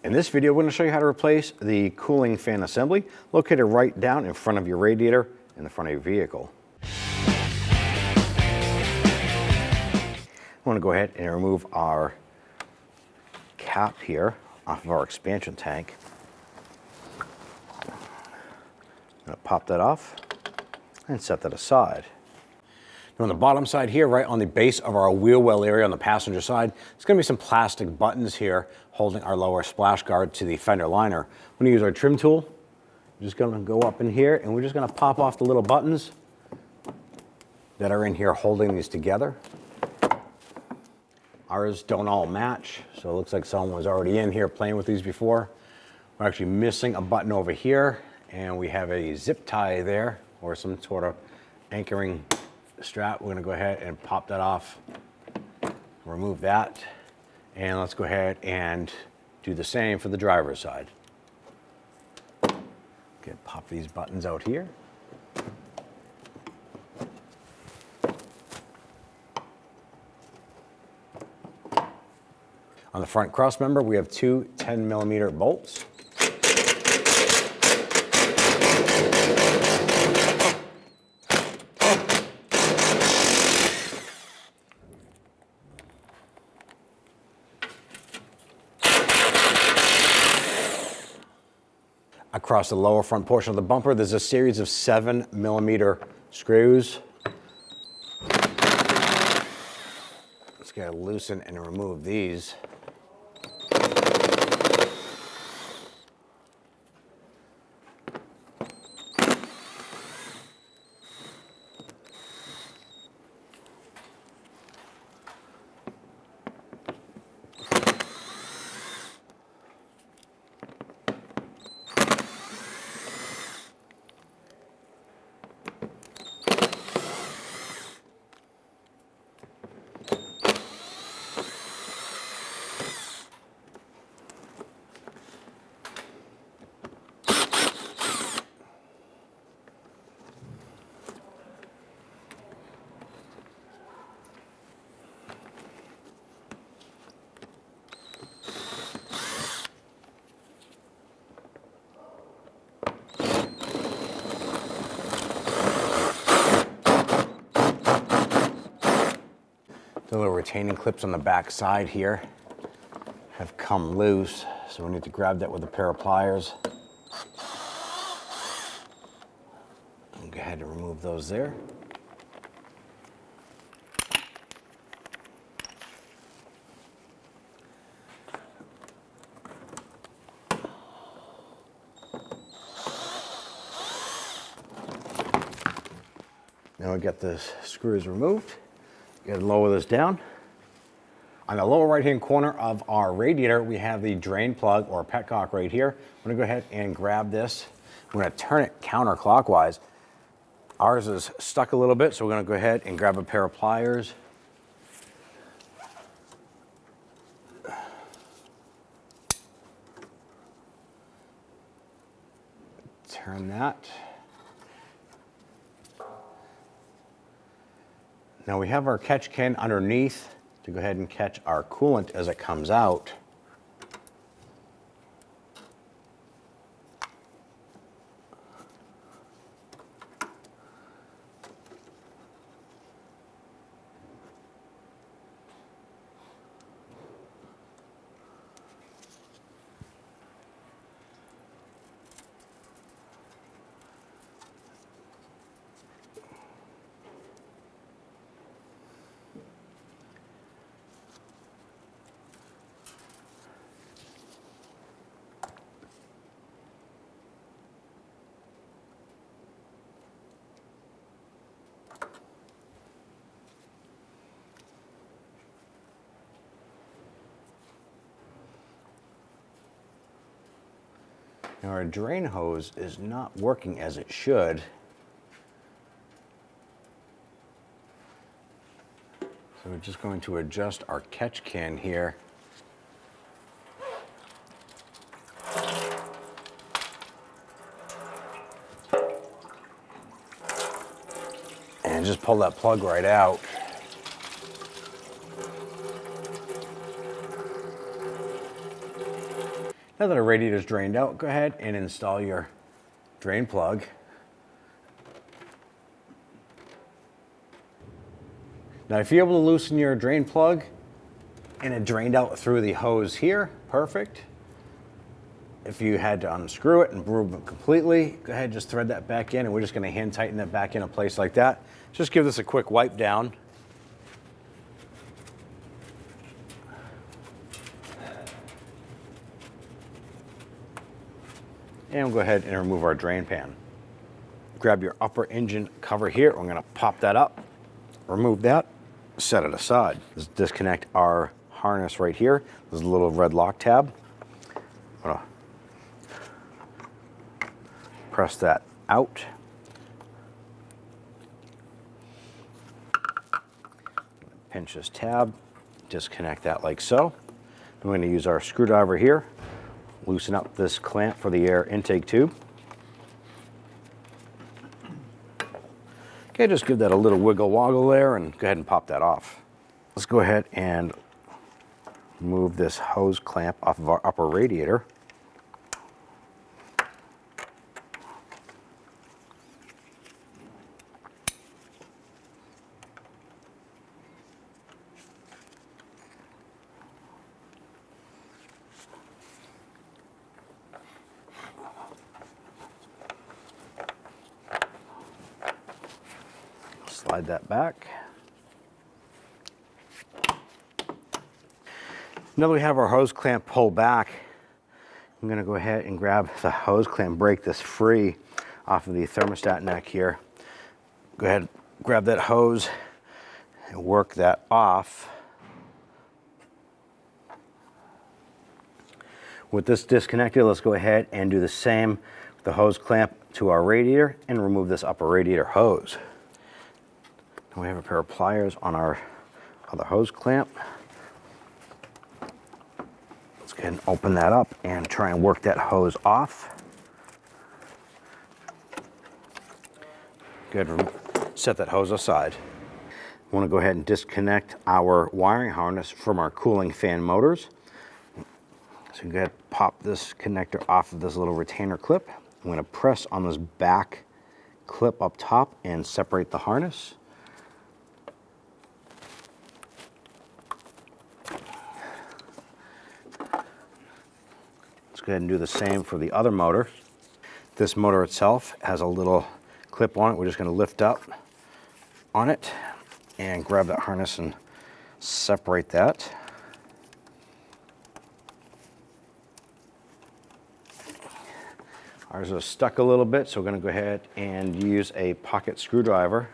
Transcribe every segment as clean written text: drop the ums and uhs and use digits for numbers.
In this video, we're going to show you how to replace the cooling fan assembly located right down in front of your radiator in the front of your vehicle. I want to go ahead and remove our cap here off of our expansion tank. I'm going to pop that off and set that aside. Now on the bottom side here, right on the base of our wheel well area on the passenger side, there's going to be some plastic buttons here holding our lower splash guard to the fender liner. We're going to use our trim tool. We're just going to go up in here and we're just going to pop off the little buttons that are in here holding these together. Ours don't all match, so it looks like someone was already in here playing with these before. We're actually missing a button over here, and we have a zip tie there or some sort of anchoring strap. We're going to go ahead and pop that off, remove that, and let's go ahead and do the same for the driver's side. Okay, pop these buttons out here. On the front cross member, we have two 10mm bolts. Across the lower front portion of the bumper, there's a series of 7mm screws. Let's get to loosen and remove these. The little retaining clips on the back side here have come loose, so we need to grab that with a pair of pliers. And go ahead and remove those there. Now we get the screws removed. Gotta lower this down. On the lower right-hand corner of our radiator, we have the drain plug or petcock right here. I'm gonna go ahead and grab this. I'm gonna turn it counterclockwise. Ours is stuck a little bit, so we're gonna go ahead and grab a pair of pliers. Turn that. Now we have our catch can underneath to go ahead and catch our coolant as it comes out. Now our drain hose is not working as it should. So we're just going to adjust our catch can here. And just pull that plug right out. Now that our radiator is drained out, go ahead and install your drain plug. Now if you're able to loosen your drain plug and it drained out through the hose here, perfect. If you had to unscrew it and remove it completely, go ahead and just thread that back in, and we're just going to hand tighten that back into place like that. Just give this a quick wipe down. And we'll go ahead and remove our drain pan. Grab your upper engine cover here. We're going to pop that up, remove that, set it aside. Let's disconnect our harness right here. There's a little red lock tab. I'm going to press that out. Pinch this tab, disconnect that like so. I'm going to use our screwdriver here, loosen up this clamp for the air intake tube. Okay, just give that a little wiggle woggle there and go ahead and pop that off. Let's go ahead and move this hose clamp off of our upper radiator. Slide that back. Now that we have our hose clamp pulled back, I'm going to go ahead and grab the hose clamp, break this free off of the thermostat neck here. Go ahead, grab that hose and work that off. With this disconnected, let's go ahead and do the same with the hose clamp to our radiator and remove this upper radiator hose. Now we have a pair of pliers on our other hose clamp. Let's go ahead and open that up and try and work that hose off. Good, set that hose aside. I want to go ahead and disconnect our wiring harness from our cooling fan motors. So you go ahead and pop this connector off of this little retainer clip. I'm going to press on this back clip up top and separate the harness. Let's go ahead and do the same for the other motor. This motor itself has a little clip on it. We're just going to lift up on it and grab that harness and separate that. Ours is stuck a little bit, so we're going to go ahead and use a pocket screwdriver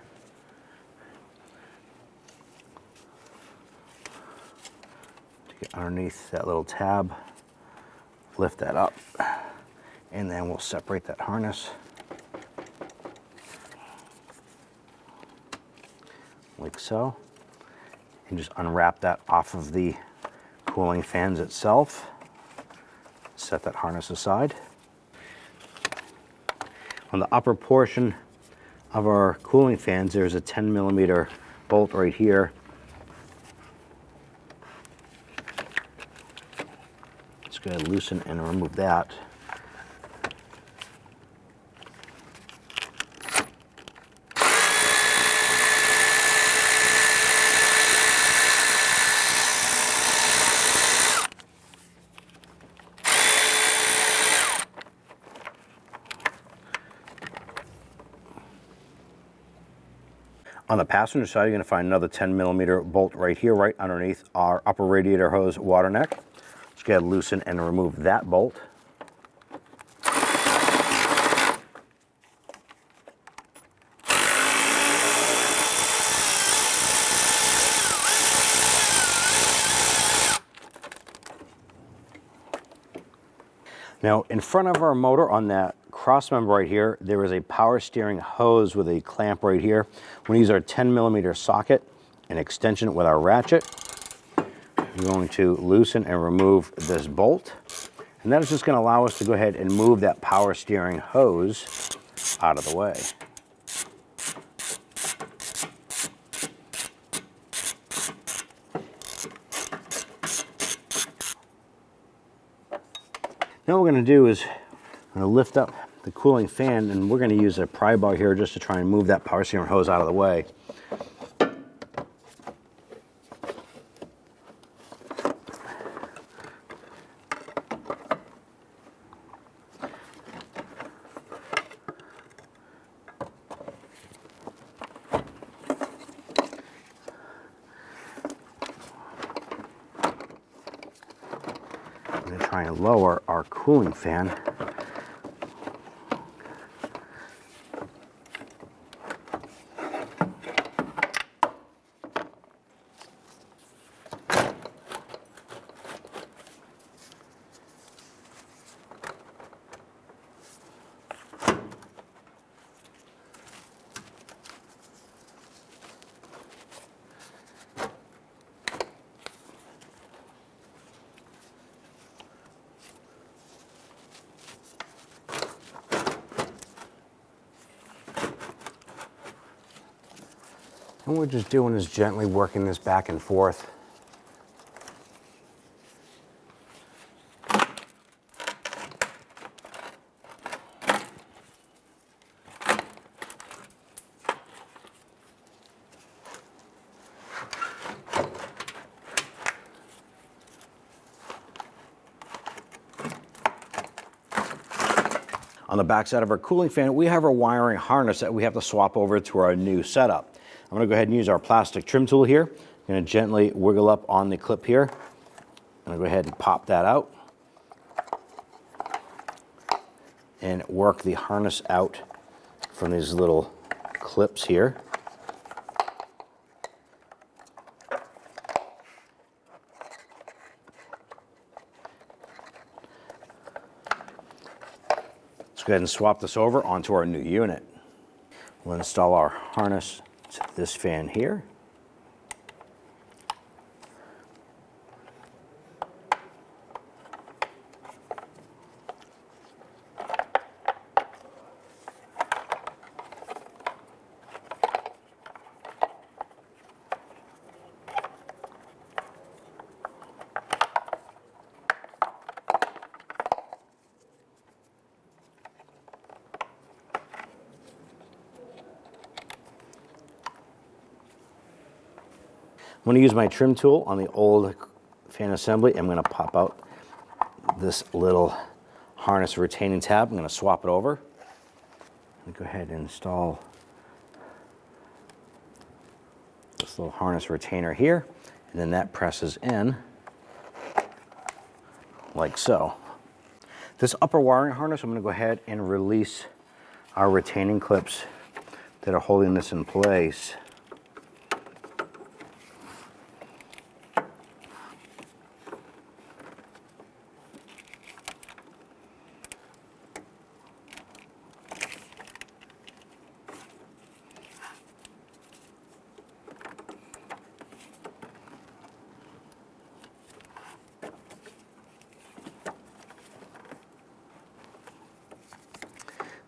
to get underneath that little tab. Lift that up, and then we'll separate that harness like so, and just unwrap that off of the cooling fans itself. Set that harness aside. On the upper portion of our cooling fans, there's a 10mm bolt right here. Let's go ahead and loosen and remove that. On the passenger side, you're going to find another 10mm bolt right here, right underneath our upper radiator hose water neck. Let's go ahead and loosen and remove that bolt. Now, in front of our motor on that cross member right here, there is a power steering hose with a clamp right here. We're going to use our 10mm socket and extension with our ratchet. We're going to loosen and remove this bolt. And that is just going to allow us to go ahead and move that power steering hose out of the way. Now what we're going to do is I'm going to lift up the cooling fan, and we're going to use a pry bar here just to try and move that power steering hose out of the way. I'm going to try and lower our cooling fan. And what we're just doing is gently working this back and forth. On the back side of our cooling fan, we have our wiring harness that we have to swap over to our new setup. I'm going to go ahead and use our plastic trim tool here. I'm going to gently wiggle up on the clip here. I'm going to go ahead and pop that out and work the harness out from these little clips here. Let's go ahead and swap this over onto our new unit. We'll install our harness to this fan here. I'm going to use my trim tool on the old fan assembly. I'm going to pop out this little harness retaining tab. I'm going to swap it over. I'm going to go ahead and install this little harness retainer here, and then that presses in like so. This upper wiring harness, I'm going to go ahead and release our retaining clips that are holding this in place.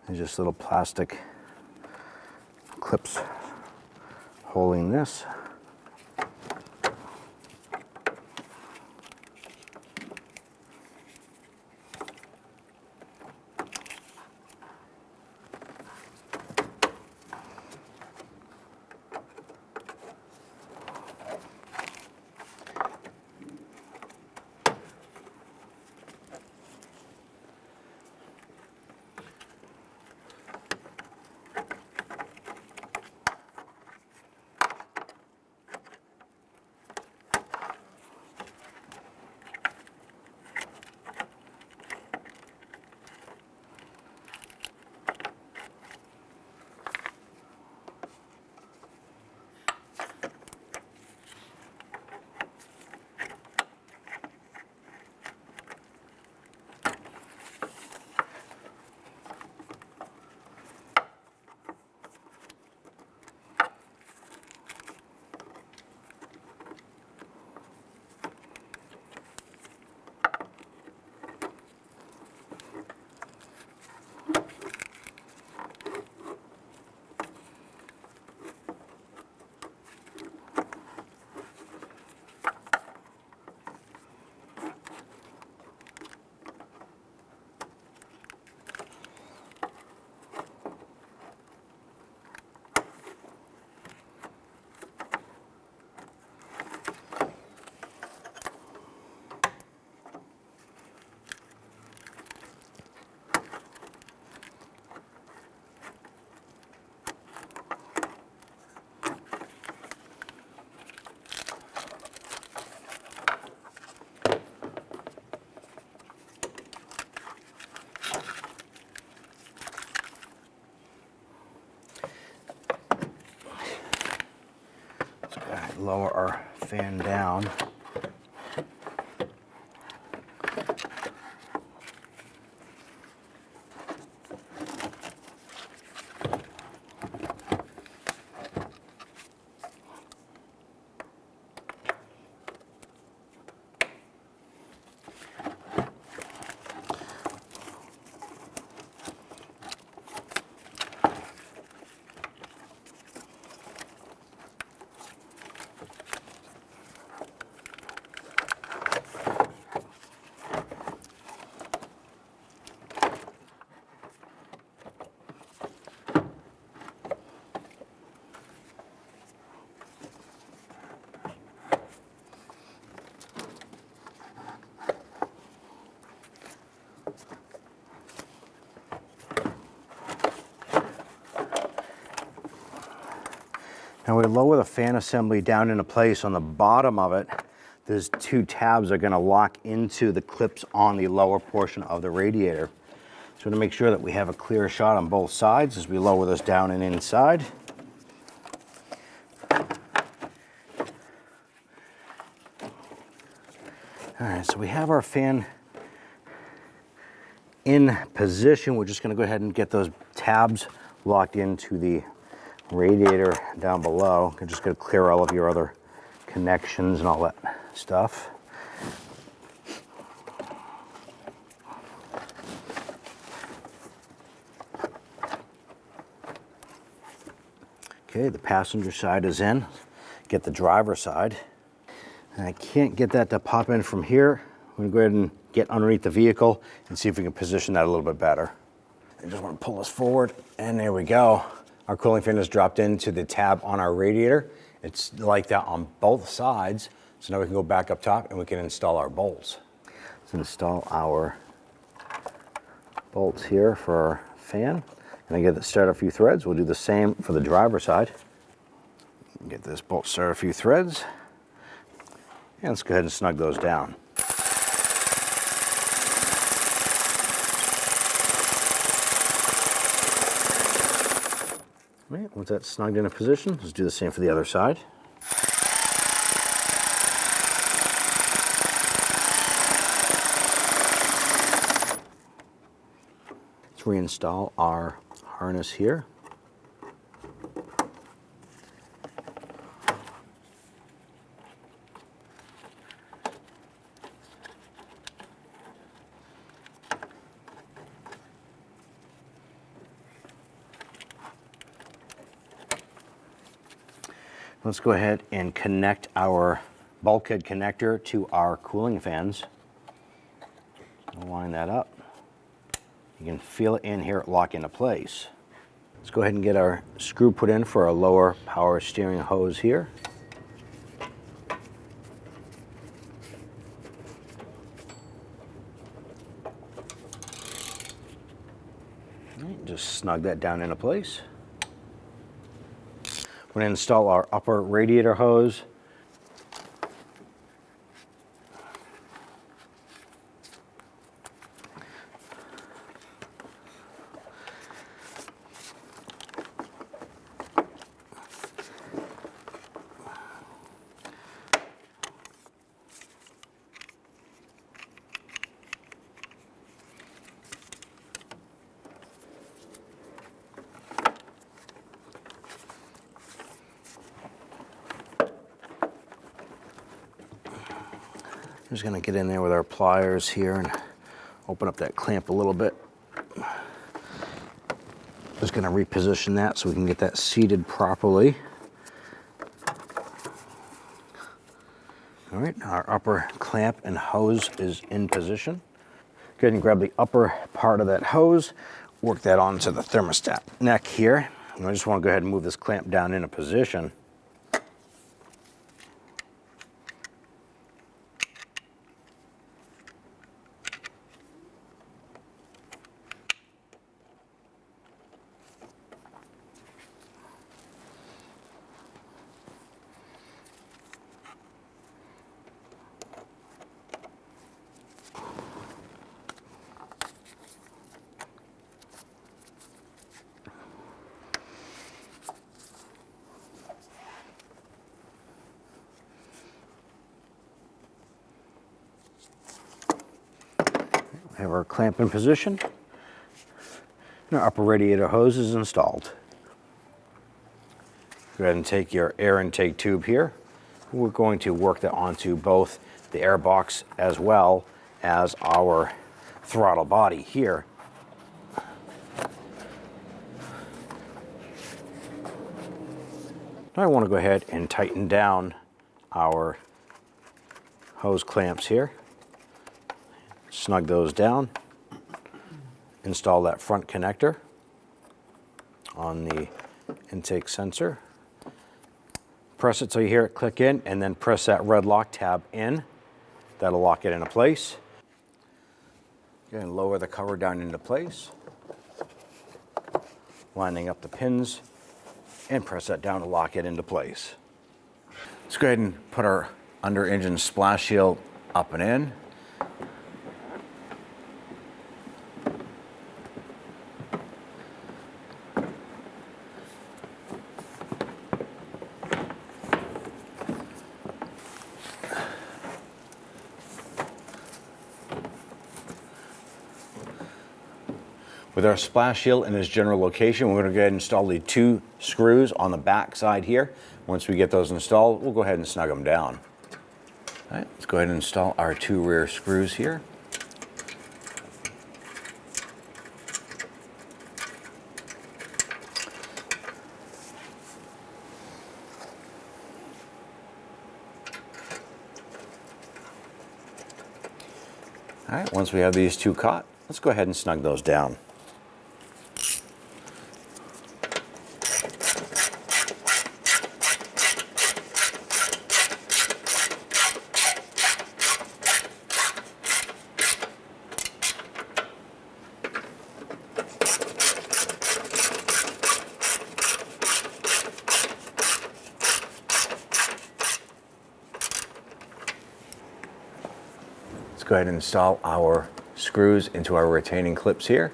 There's just little plastic clips holding this. lower our fan down. Now we lower the fan assembly down into place. On the bottom of it, there's two tabs that are going to lock into the clips on the lower portion of the radiator. So to make sure that we have a clear shot on both sides as we lower this down and inside. All right, so we have our fan in position. We're just going to go ahead and get those tabs locked into the radiator down below. You're just going to clear all of your other connections and all that stuff. Okay, the passenger side is in. Get the driver's side. And I can't get that to pop in from here. I'm going to go ahead and get underneath the vehicle and see if we can position that a little bit better. I just want to pull this forward, and there we go. Our cooling fan is dropped into the tab on our radiator. It's like that on both sides. So now we can go back up top and we can install our bolts. Let's install our bolts here for our fan. And I get it started a few threads. We'll do the same for the driver's side. Get this bolt started a few threads. And let's go ahead and snug those down. Right, once that's snugged in a position, let's do the same for the other side. Let's reinstall our harness here. Let's go ahead and connect our bulkhead connector to our cooling fans. We'll line that up. You can feel it in here lock into place. Let's go ahead and get our screw put in for our lower power steering hose here. All right, just snug that down into place. We're going to install our upper radiator hose. I'm just going to get in there with our pliers here and open up that clamp a little bit. Just going to reposition that so we can get that seated properly. All right, our upper clamp and hose is in position. Go ahead and grab the upper part of that hose, work that onto the thermostat neck here. And I just want to go ahead and move this clamp down into position. have our clamp in position. And our upper radiator hose is installed. Go ahead and take your air intake tube here. We're going to work that onto both the air box as well as our throttle body here. Now I want to go ahead and tighten down our hose clamps here. Snug those down. Install that front connector on the intake sensor. Press it till you hear it click in, and then press that red lock tab in. That'll lock it into place. And lower the cover down into place. Lining up the pins, and press that down to lock it into place. Let's go ahead and put our under engine splash shield up and in. With our splash shield in its general location, we're going to go ahead and install the 2 screws on the back side here. Once we get those installed, we'll go ahead and snug them down. All right, let's go ahead and install our 2 rear screws here. All right, once we have these 2 caught, let's go ahead and snug those down. Let's go ahead and install our screws into our retaining clips here.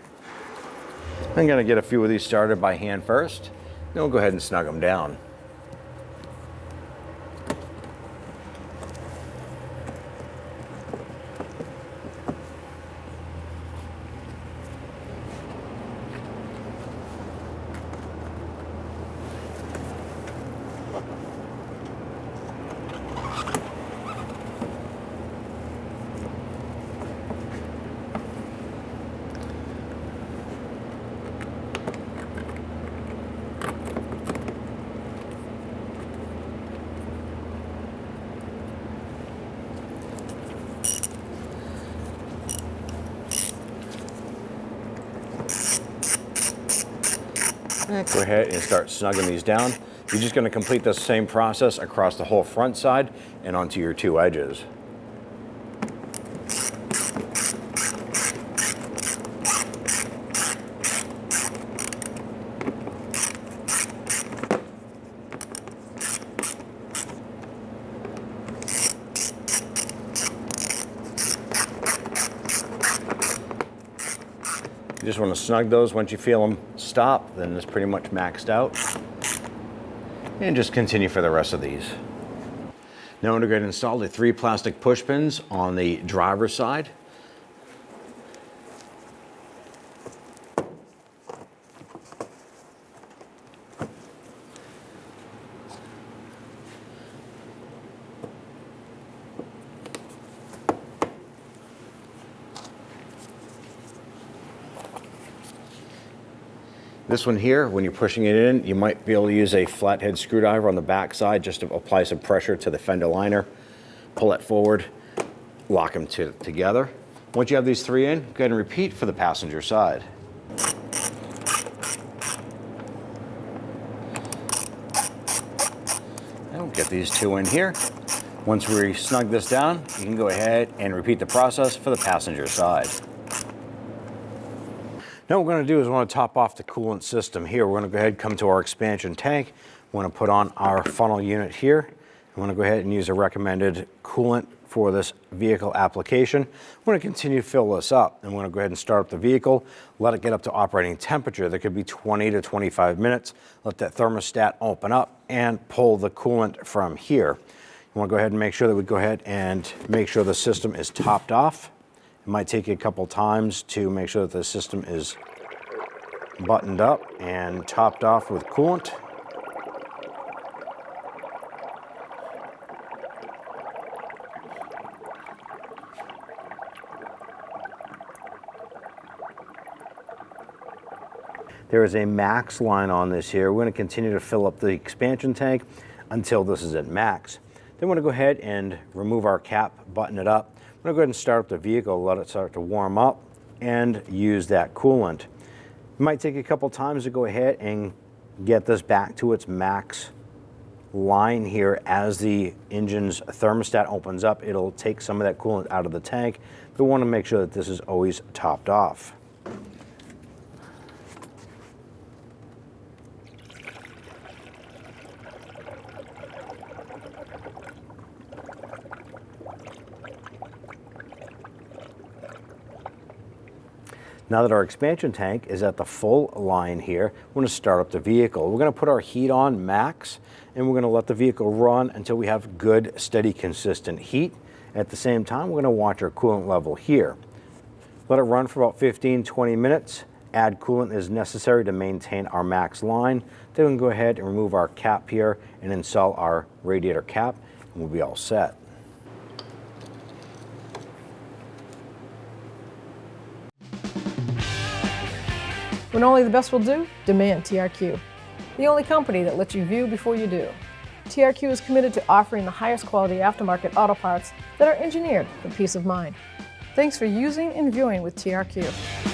I'm going to get a few of these started by hand first, then we'll go ahead and snug them down. Go ahead and start snugging these down. You're just going to complete the same process across the whole front side and onto your 2 edges. You just want to snug those. Once you feel them stop, then it's pretty much maxed out. And just continue for the rest of these. Now I'm going to go ahead and install the 3 plastic push pins on the driver's side. This one here, when you're pushing it in, you might be able to use a flathead screwdriver on the back side just to apply some pressure to the fender liner. Pull it forward, lock them together. Once you have these 3 in, go ahead and repeat for the passenger side. And we'll get these 2 in here. Once we snug this down, you can go ahead and repeat the process for the passenger side. Now what we're going to do is we want to top off the coolant system here. We're going to go ahead and come to our expansion tank. We want to put on our funnel unit here. We want to go ahead and use a recommended coolant for this vehicle application. We're going to continue to fill this up, and we're going to go ahead and start up the vehicle, let it get up to operating temperature. That could be 20 to 25 minutes. Let that thermostat open up and pull the coolant from here. You want to go ahead and make sure that we go ahead and make sure the system is topped off It might take you a couple times to make sure that the system is buttoned up and topped off with coolant. There is a max line on this here. We're going to continue to fill up the expansion tank until this is at max. Then we're going to go ahead and remove our cap, button it up. We're going to go ahead and start up the vehicle, let it start to warm up, and use that coolant. It might take a couple times to go ahead and get this back to its max line here. As the engine's thermostat opens up, it'll take some of that coolant out of the tank. We want to make sure that this is always topped off. Now that our expansion tank is at the full line here, we're going to start up the vehicle. We're going to put our heat on max, and we're going to let the vehicle run until we have good, steady, consistent heat. At the same time, we're going to watch our coolant level here. Let it run for about 15-20 minutes. Add coolant as necessary to maintain our max line. Then we can go ahead and remove our cap here and install our radiator cap, and we'll be all set. When only the best will do, demand TRQ. The only company that lets you view before you do. TRQ is committed to offering the highest quality aftermarket auto parts that are engineered for peace of mind. Thanks for using and viewing with TRQ.